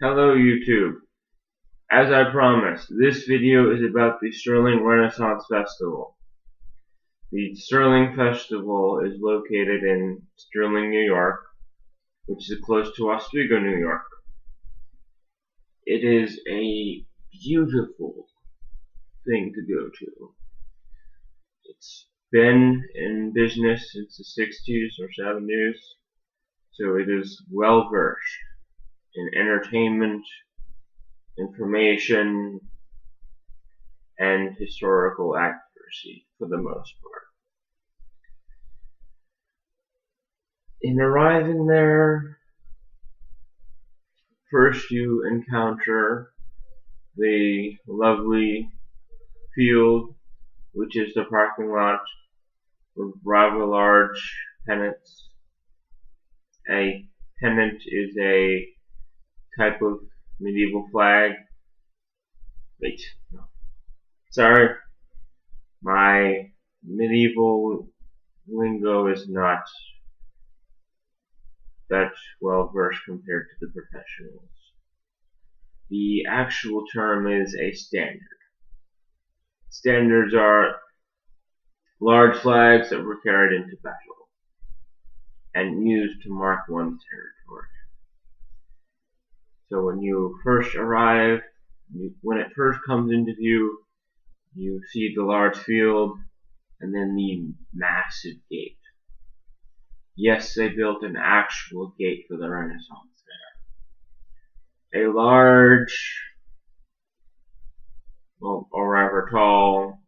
Hello YouTube. As I promised, this video is about the Sterling Renaissance Festival. The Sterling Festival is located in Sterling, New York, which is close to Oswego, New York. It is a beautiful thing to go to. It's been in business since the 60s or 70s, so it is well versed in entertainment, information, and historical accuracy for the most part. In arriving there, first you encounter the lovely field, which is the parking lot with rather large pennants. A pennant is a type of medieval flag. Wait, no. Sorry, my medieval lingo is not that well versed compared to the professionals. The actual term is a standard. Standards are large flags that were carried into battle and used to mark one's territory. So when you first arrive, when it first comes into view, you see the large field and then the massive gate. Yes, they built an actual gate for the Renaissance there. A large, or rather tall,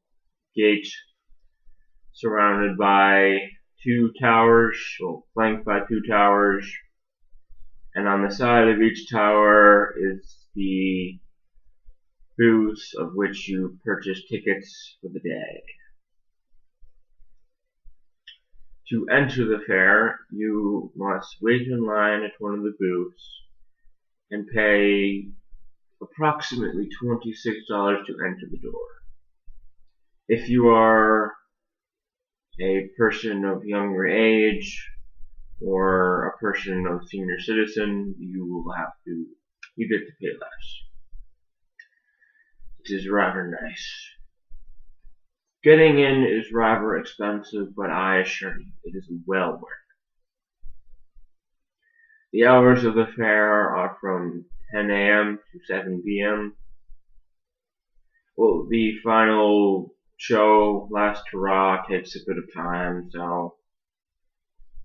gate surrounded by two towers, well, flanked by two towers, and on the side of each tower is the booth of which you purchase tickets for the day. To enter the fair, you must wait in line at one of the booths and pay approximately $26 to enter the door. If you are a person of younger age or a person of senior citizen, you get to pay less. It is rather nice. Getting in is rather expensive, but I assure you, it is well worth it. The hours of the fair are from 10 a.m. to 7 p.m. Well, the final show, Last Hurrah, takes a bit of time, so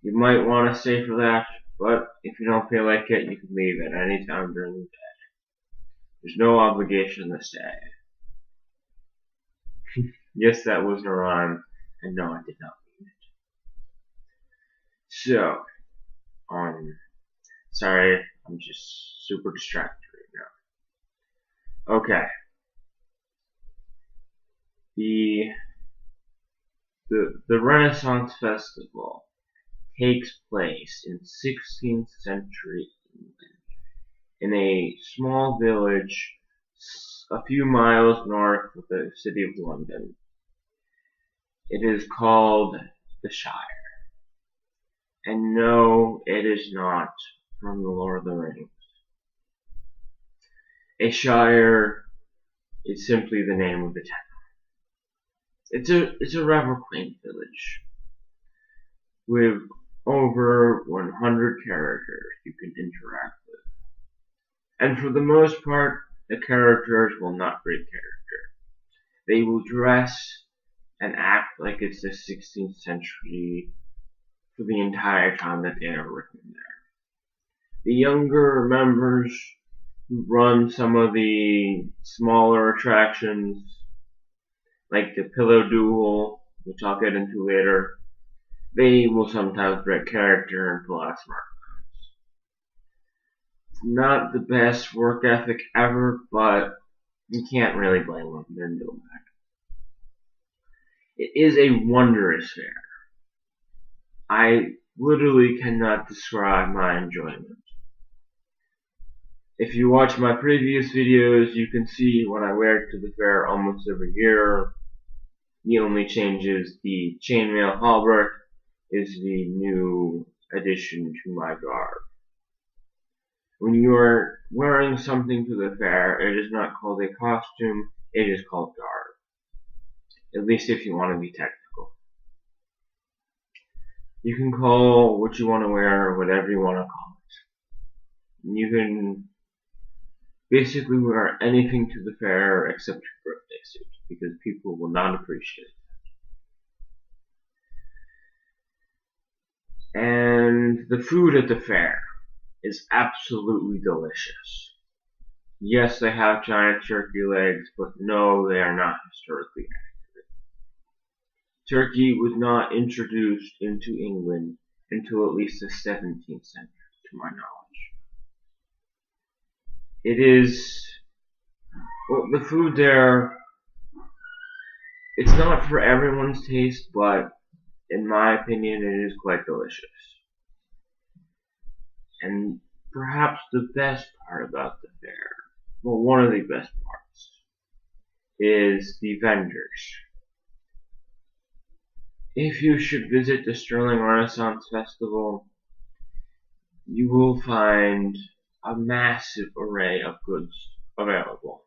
you might want to stay for that, but if you don't feel like it, you can leave at any time during the day. There's no obligation to stay. Yes, that was a rhyme, and no, I did not mean it. So, sorry, I'm just super distracted right now. Okay. The Renaissance Festival takes place in 16th century England in a small village a few miles north of the city of London. It is called the Shire. And no, it is not from the Lord of the Rings. A shire is simply the name of the town. It's a rather quaint village with over 100 characters you can interact with. And for the most part, the characters will not break character. They will dress and act like it's the 16th century for the entire time that they are working there. The younger members who run some of the smaller attractions, like the Pillow Duel, which I'll get into later, they will sometimes break character and pull out smart guns. It's not the best work ethic ever, but you can't really blame them. They're doing that. It is a wondrous fair. I literally cannot describe my enjoyment. If you watch my previous videos, you can see what I wear to the fair almost every year. The only change is the chainmail halberd is the new addition to my garb. When you are wearing something to the fair, it is not called a costume, it is called garb. At least if you want to be technical. You can call what you want to wear whatever you want to call it. You can basically wear anything to the fair except your birthday suit, because people will not appreciate it. And the food at the fair is absolutely delicious. Yes, they have giant turkey legs, but no, they are not historically accurate. Turkey was not introduced into England until at least the 17th century, to my knowledge. It is, well, the food there, it's not for everyone's taste, but in my opinion, it is quite delicious. And perhaps the best part about the fair, well, one of the best parts, is the vendors. If you should visit the Sterling Renaissance Festival, you will find a massive array of goods available.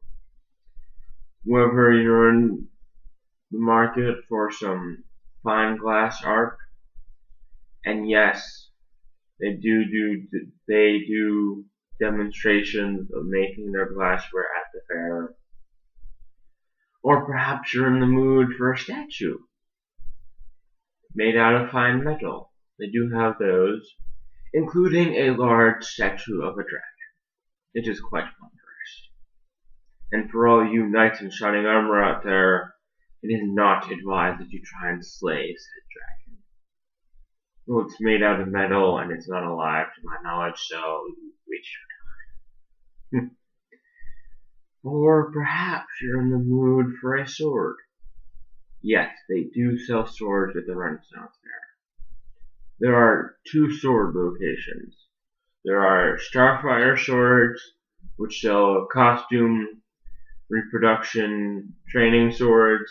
Whether you're in the market for some fine glass art, and yes, they do demonstrations of making their glassware at the fair. Or perhaps you're in the mood for a statue made out of fine metal. They do have those, including a large statue of a dragon. It is quite wondrous. And for all you knights in shining armor out there, it is not advised that you try and slay said dragon. Well, it's made out of metal and it's not alive to my knowledge, so you waste your time. Or perhaps you're in the mood for a sword. Yes, they do sell swords at the Renaissance Fair. There are two sword locations. There are Starfire swords, which sell costume, reproduction, training swords.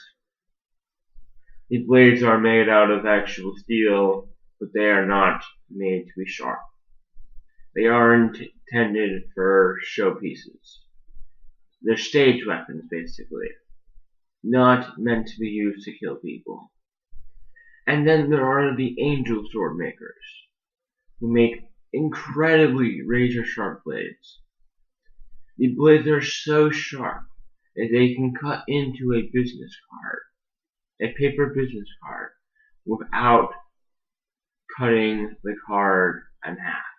The blades are made out of actual steel, but they are not made to be sharp. They are intended for showpieces. They're stage weapons, basically. Not meant to be used to kill people. And then there are the angel sword makers, who make incredibly razor-sharp blades. The blades are so sharp that they can cut into a business card, a paper business card, without cutting the card in half.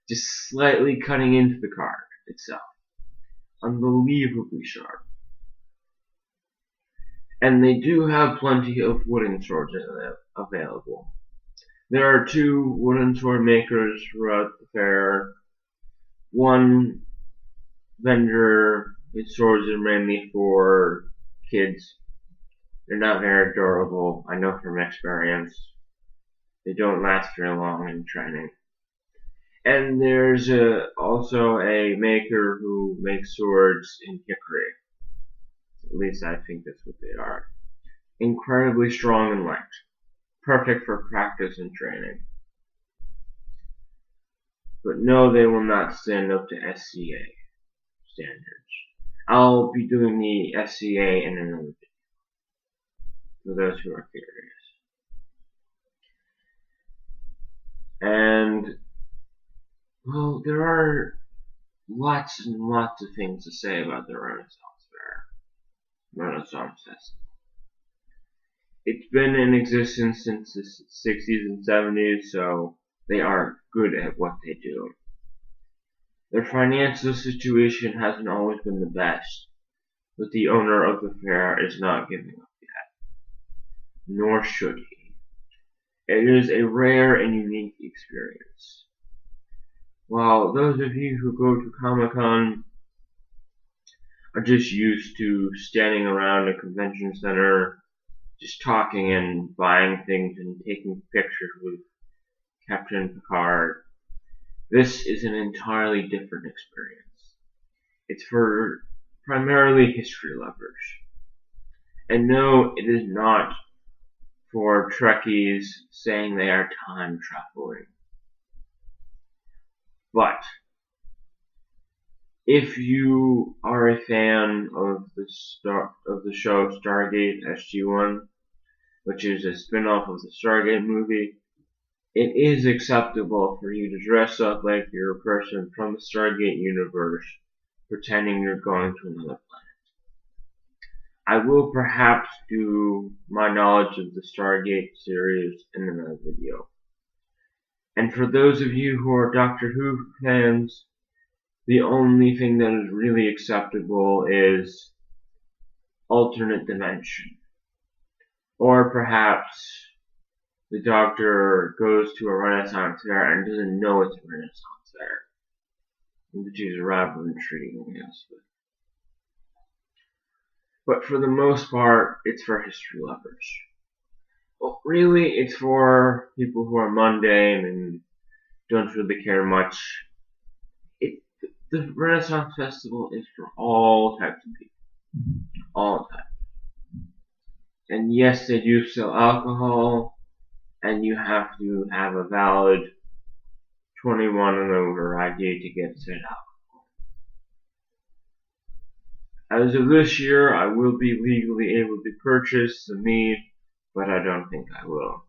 Just slightly cutting into the card itself. Unbelievably sharp. And they do have plenty of wooden swords available. There are two wooden sword makers throughout the fair. One vendor, his swords are mainly for kids. They're not very durable, I know from experience. They don't last very long in training. And there's also a maker who makes swords in hickory. At least I think that's what they are. Incredibly strong and light. Perfect for practice and training. But no, they will not stand up to SCA standards. I'll be doing the SCA in another video, for those who are curious. And, well, there are lots and lots of things to say about the Renaissance Festival. It's been in existence since the 60s and 70s, so they are good at what they do. Their financial situation hasn't always been the best, but the owner of the fair is not giving up yet. Nor should he. It is a rare and unique experience. While those of you who go to Comic-Con are just used to standing around a convention center, just talking and buying things and taking pictures with Captain Picard, this is an entirely different experience. It's for primarily history lovers. And no, it is not for Trekkies saying they are time traveling. But If you are a fan of the show Stargate SG-1, which is a spin-off of the Stargate movie, it is acceptable for you to dress up like you're a person from the Stargate universe, pretending you're going to another planet. I will perhaps do my knowledge of the Stargate series in another video. And for those of you who are Doctor Who fans, the only thing that is really acceptable is alternate dimension. Or perhaps the Doctor goes to a Renaissance fair and doesn't know it's a Renaissance fair, which is rather intriguing, yes. But for the most part, it's for history lovers. Well, really, it's for people who are mundane and don't really care much. The Renaissance Festival is for all types of people. All types. And yes, they do sell alcohol, and you have to have a valid 21 and over ID to get said alcohol. As of this year, I will be legally able to purchase the mead, but I don't think I will.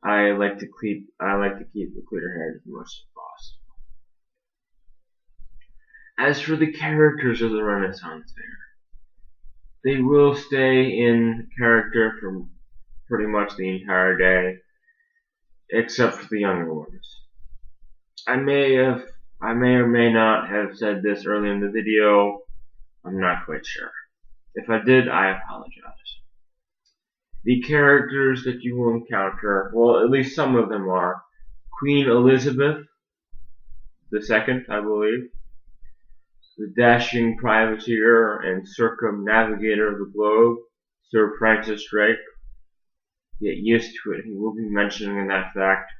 I like to keep the clear hair as much as possible. As for the characters of the Renaissance Fair, they will stay in character for pretty much the entire day, except for the younger ones. I may or may not have said this early in the video. I'm not quite sure. If I did, I apologize. The characters that you will encounter, well, at least some of them are Queen Elizabeth II, I believe, the dashing privateer and circumnavigator of the globe, Sir Francis Drake. Get used to it, he will be mentioning that fact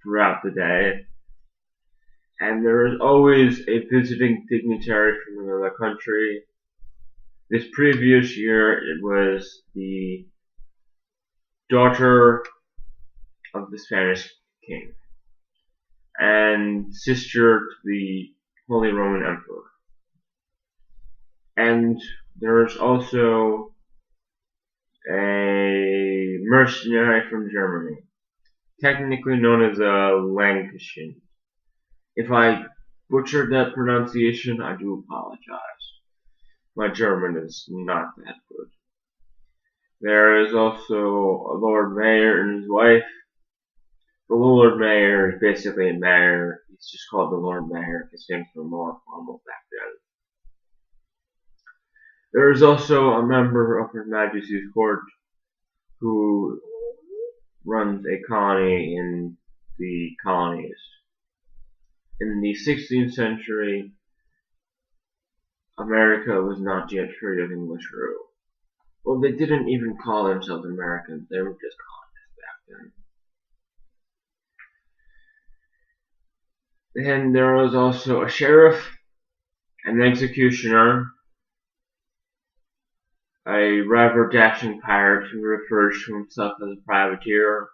throughout the day. And there is always a visiting dignitary from another country. This previous year, it was the daughter of the Spanish king and sister to the Holy Roman Emperor. And there's also a mercenary from Germany, technically known as a Lancashire. If I butchered that pronunciation, I do apologize. My German is not that good. There is also a Lord Mayor and his wife. The Lord Mayor is basically a mayor. He's just called the Lord Mayor because things were more formal back then. There is also a member of Her Majesty's Court who runs a colony in the colonies. In the 16th century, America was not yet free of English rule. Well, they didn't even call themselves Americans, they were just colonists back then. Then there was also a sheriff, an executioner, a rather dashing pirate who refers to himself as a privateer.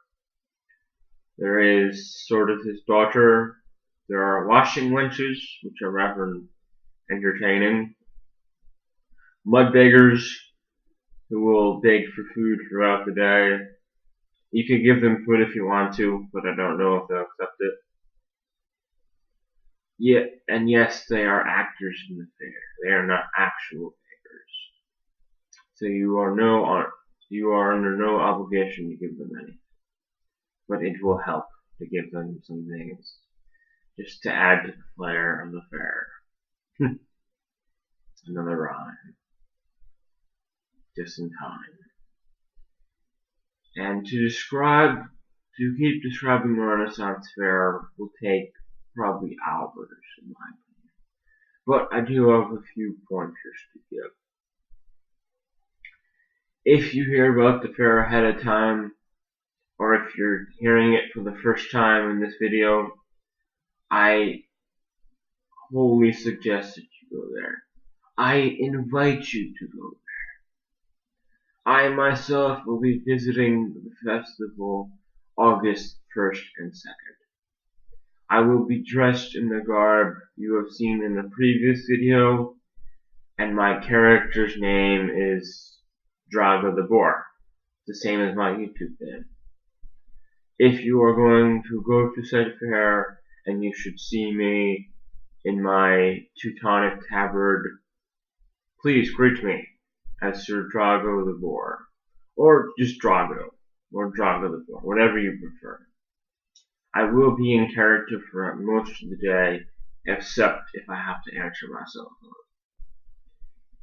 There is sort of his daughter. There are washing wenches, which are rather entertaining. Mud beggars, who will beg for food throughout the day. You can give them food if you want to, but I don't know if they'll accept it. Yeah, and yes, they are actors in the fair. They are not actual beggars. So you are under no obligation to give them anything. But it will help to give them some things, just to add to the flair of the fair. Another rhyme. Just in time. And to keep describing the Renaissance Fair will take probably hours, in my opinion. But I do have a few pointers to give. If you hear about the fair ahead of time, or if you're hearing it for the first time in this video, I wholly suggest that you go there. I invite you to go there. I myself will be visiting the festival August 1st and 2nd. I will be dressed in the garb you have seen in the previous video, and my character's name is Drago the Boar, the same as my YouTube name. If you are going to go to said fair, and you should see me in my Teutonic tabard, please greet me as Sir Drago the Boar, or just Drago, or Drago the Boar, whatever you prefer. I will be in character for most of the day, except if I have to answer my cell phone.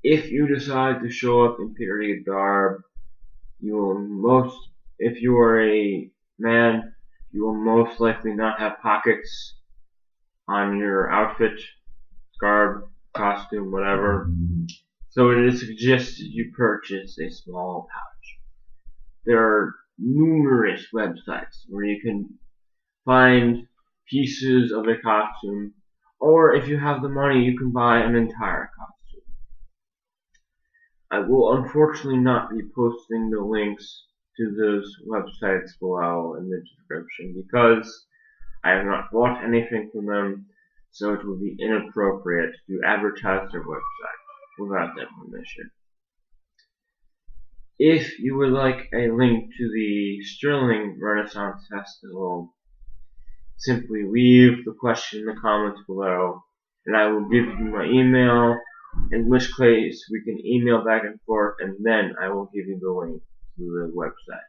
If you decide to show up in period garb, if you are a man, you will most likely not have pockets on your outfit, garb, costume, whatever. So it is suggested you purchase a small pouch. There are numerous websites where you can find pieces of a costume, or if you have the money, you can buy an entire costume. I will unfortunately not be posting the links to those websites below in the description because I have not bought anything from them, so it would be inappropriate to advertise their website without their permission. If you would like a link to the Sterling Renaissance Festival, simply leave the question in the comments below, and I will give you my email, in which case we can email back and forth, and then I will give you the link to the website.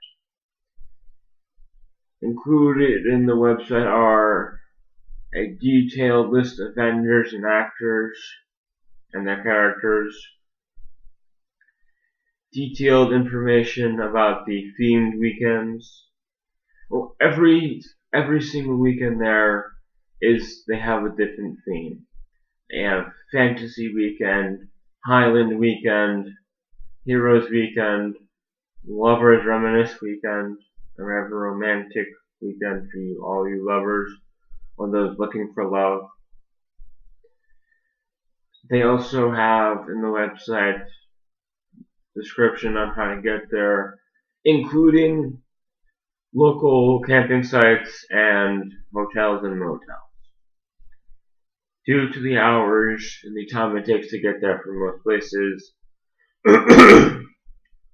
Included in the website are a detailed list of vendors and actors and their characters, detailed information about the themed weekends. Well, every single weekend they have a different theme. They have Fantasy Weekend, Highland Weekend, Heroes Weekend, Lovers Reminisce Weekend, a rather romantic weekend for you, all you lovers, or those looking for love. They also have in the website description on how to get there, including local camping sites and hotels and motels. Due to the hours and the time it takes to get there from most places,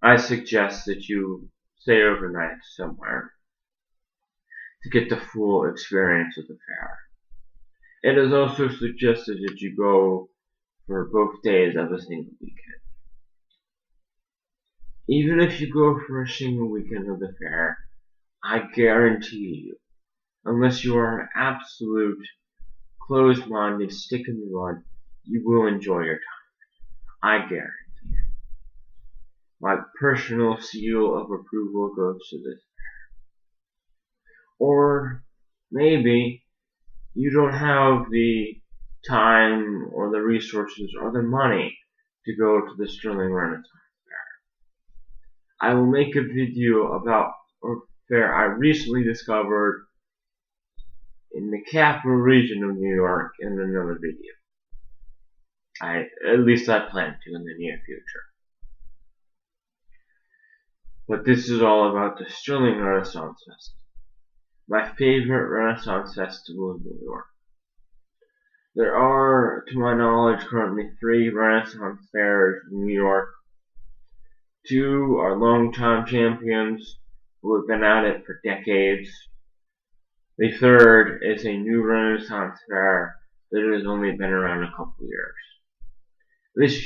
I suggest that you stay overnight somewhere to get the full experience of the fair. It is also suggested that you go for both days of a single weekend. Even if you go for a single weekend of the fair, I guarantee you, unless you are an absolute closed-minded stick in the mud, you will enjoy your time. I guarantee it. My personal seal of approval goes to this fair. Or maybe you don't have the time or the resources or the money to go to the Sterling Renaissance Fair. I will make a video about a fair I recently discovered in the capital region of New York in another video. At least I plan to in the near future. But this is all about the Sterling Renaissance Festival. My favorite Renaissance festival in New York. There are, to my knowledge, currently 3 Renaissance fairs in New York. 2 are longtime champions who have been at it for decades. The 3rd is a new Renaissance fair that has only been around a couple years. This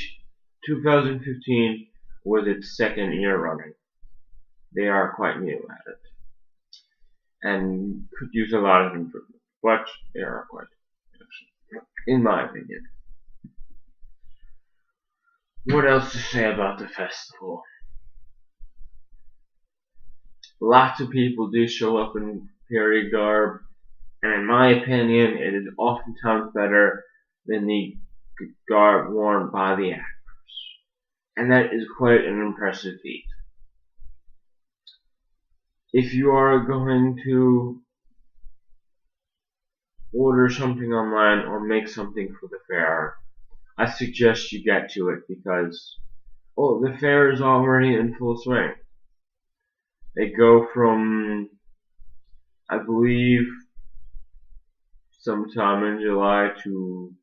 2015 was its 2nd year running. They are quite new at it and could use a lot of improvement, but they are quite excellent, in my opinion. What else to say about the festival? Lots of people do show up in period garb, and in my opinion, it is oftentimes better than the garb worn by the actors, and that is quite an impressive feat. If you are going to order something online or make something for the fair, I suggest you get to it because, the fair is already in full swing. They go from, I believe, sometime in July to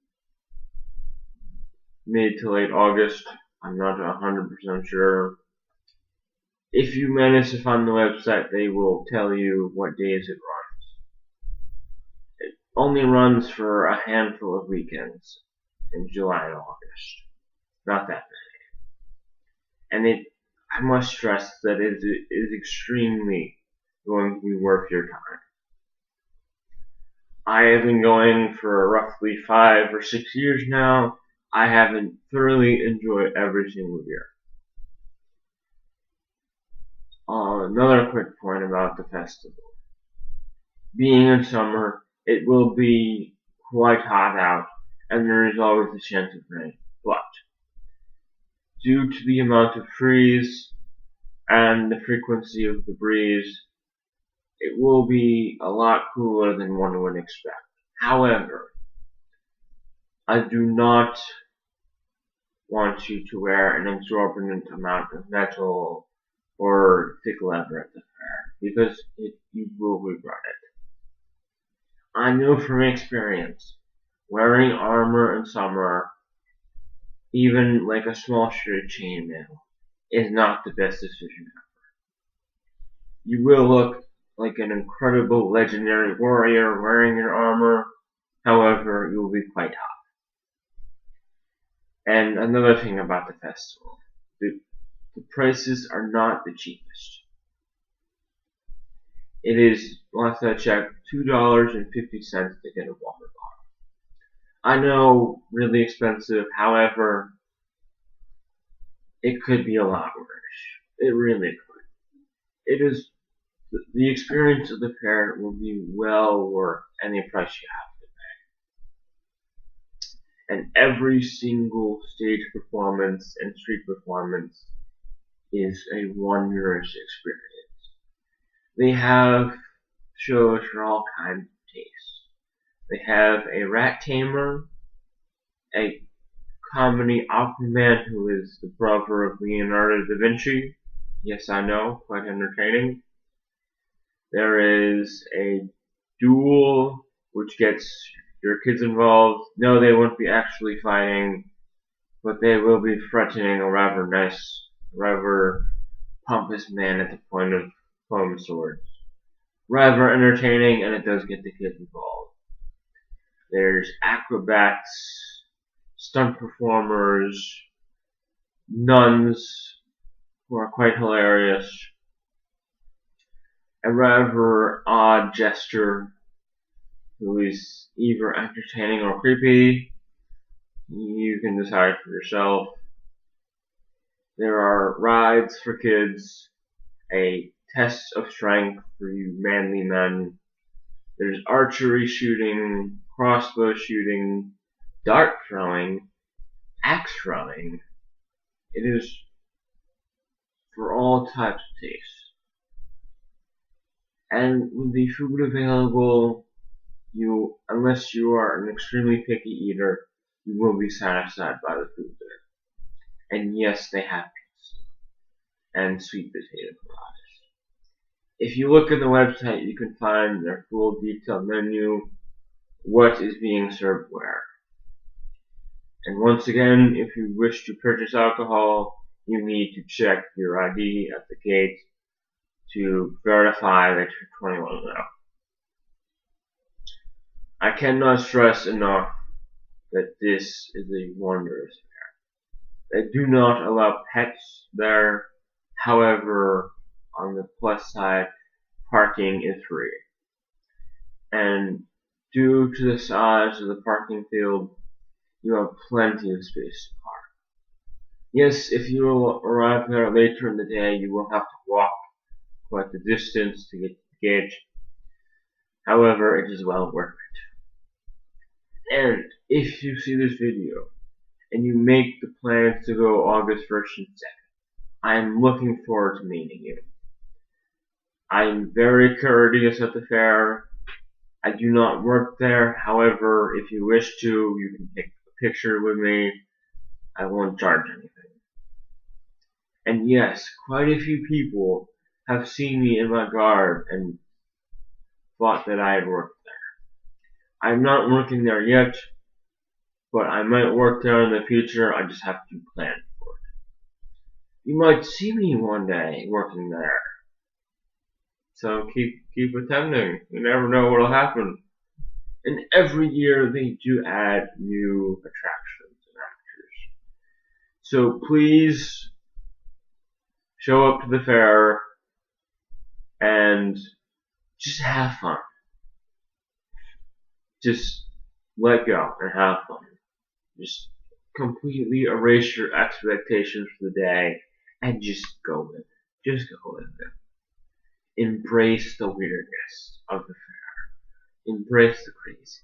mid to late August. I'm not 100% sure. If you manage to find the website, they will tell you what days it runs. It only runs for a handful of weekends in July and August. Not that many. And I must stress that it is extremely going to be worth your time. I have been going for roughly 5 or 6 years now. I haven't thoroughly enjoyed every single year. Another quick point about the festival. Being in summer, it will be quite hot out, and there is always a chance of rain. But due to the amount of trees and the frequency of the breeze, it will be a lot cooler than one would expect. However, I do not want you to wear an exorbitant amount of metal or thick leather at the fair, because you will regret it. I know from experience, wearing armor in summer, even like a small straight chainmail, is not the best decision ever. You will look like an incredible legendary warrior wearing your armor, however, you will be quite hot. And another thing about the festival, the prices are not the cheapest. It is, last I checked, $2.50 to get a water bottle. I know, really expensive, however, it could be a lot worse. It really could. It is, the experience of the fair will be well worth any price you have to pay. And every single stage performance and street performance is a wondrous experience. They have shows for all kinds of tastes. They have a rat tamer, a comedy opera man who is the brother of Leonardo da Vinci. Yes, I know, quite entertaining. There is a duel, which gets your kids involved. No, they won't be actually fighting, but they will be threatening a rather pompous man at the point of foam swords. Rather entertaining, and it does get the kids involved. There's acrobats, stunt performers, nuns who are quite hilarious, a rather odd jester who is either entertaining or creepy. You can decide for yourself. There are rides for kids, a test of strength for you manly men. There's archery shooting, crossbow shooting, dart throwing, axe throwing. It is for all types of tastes. And with the food available, unless you are an extremely picky eater, you will be satisfied by the food there. And yes, they have pizza and sweet potato fries. If you look at the website, you can find their full detailed menu, what is being served where. And once again, if you wish to purchase alcohol, you need to check your ID at the gate to verify that you're 21 now. I cannot stress enough that this is a wondrous fair. They do not allow pets there. However, on the plus side, parking is free. And due to the size of the parking field, you have plenty of space to park. Yes, if you will arrive there later in the day, you will have to walk quite the distance to get to the gate. However, it is well worth it. And if you see this video and you make the plans to go August 1st and 2nd, I am looking forward to meeting you. I am very courteous at the fair. I do not work there. However, if you wish to, you can take a picture with me. I won't charge anything. And yes, quite a few people have seen me in my garb and thought that I had worked there. I'm not working there yet, but I might work there in the future. I just have to plan for it. You might see me one day working there. So keep attending. You never know what'll happen. And every year they do add new attractions and actors. So please show up to the fair and just have fun. Just let go and have fun. Just completely erase your expectations for the day and just go with it. Just go with it. Embrace the weirdness of the fair. Embrace the craziness.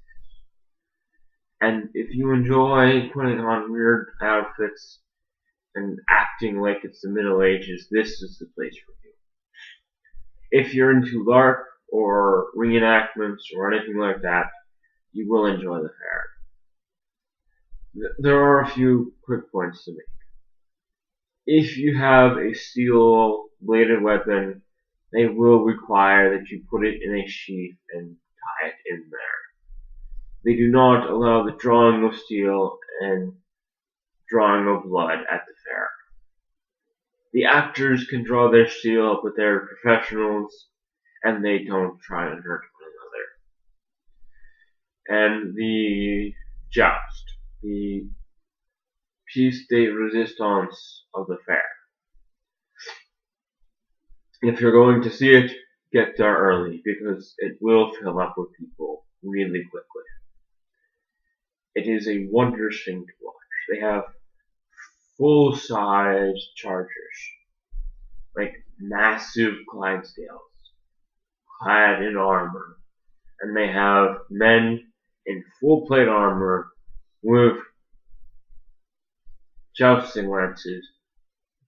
And if you enjoy putting on weird outfits and acting like it's the Middle Ages, this is the place for you. If you're into LARP or reenactments or anything like that, you will enjoy the fair. There are a few quick points to make. If you have a steel-bladed weapon, they will require that you put it in a sheath and tie it in there. They do not allow the drawing of steel and drawing of blood at the fair. The actors can draw their steel, but they're professionals, and they don't try and hurt one another. And the joust, the piece de resistance of the fair. If you're going to see it, get there early, because it will fill up with people really quickly. It is a wondrous thing to watch. They have full-size chargers, like massive Clydesdales, clad in armor, and they have men in full plate armor with jousting lances,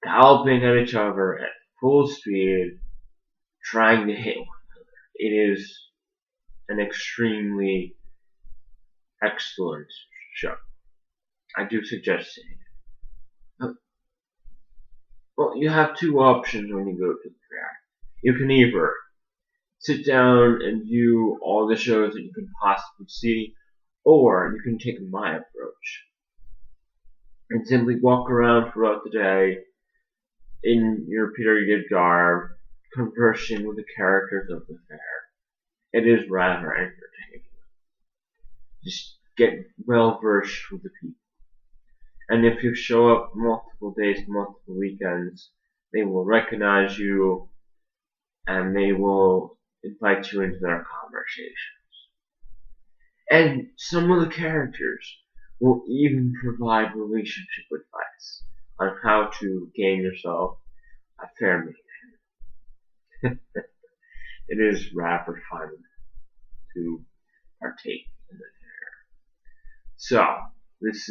galloping at each other at full speed, trying to hit one another. It is an extremely excellent show. I do suggest seeing it. Well, you have two options when you go to the fair. You can either sit down and view all the shows that you can possibly see, or you can take my approach and simply walk around throughout the day in your period garb, conversing with the characters of the fair. It is rather entertaining. Just get well versed with the people. And if you show up multiple days, multiple weekends, they will recognize you and they will invite you into their conversations. And some of the characters will even provide relationship advice on how to gain yourself a fair mate. It is rather fun to partake in the fair. So, this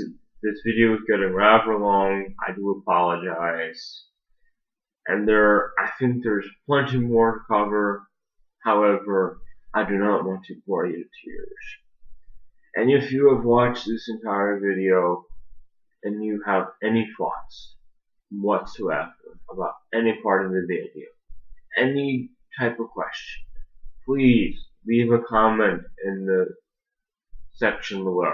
video is getting rather long. I do apologize. And I think there's plenty more to cover. However, I do not want to bore you to tears. And if you have watched this entire video and you have any thoughts whatsoever about any part of the video, any type of question, please leave a comment in the section below.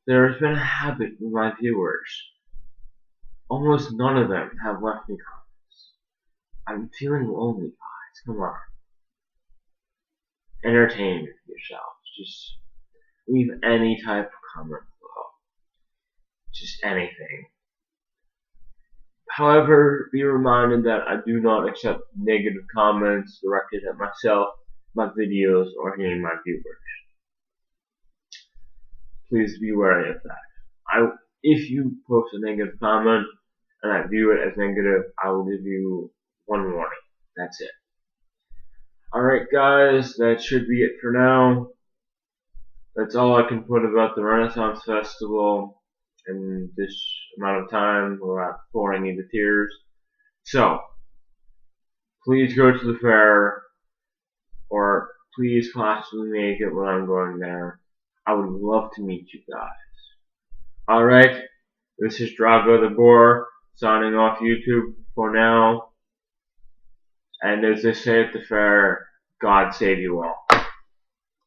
There has been a habit with my viewers. Almost none of them have left me comments. I'm feeling lonely, guys. Come on. Entertain yourselves. Just leave any type of comment below. Just anything. However, be reminded that I do not accept negative comments directed at myself, my videos, or any of my viewers. Please be wary of that. If you post a negative comment and I view it as negative, I will give you one warning. That's it. Alright guys, that should be it for now. That's all I can put about the Renaissance Festival in this amount of time without boring you to tears. So, please go to the fair, or please possibly make it when I'm going there. I would love to meet you guys. Alright, this is Drago the Boar, signing off YouTube for now. And as they say at the fair, God save you all.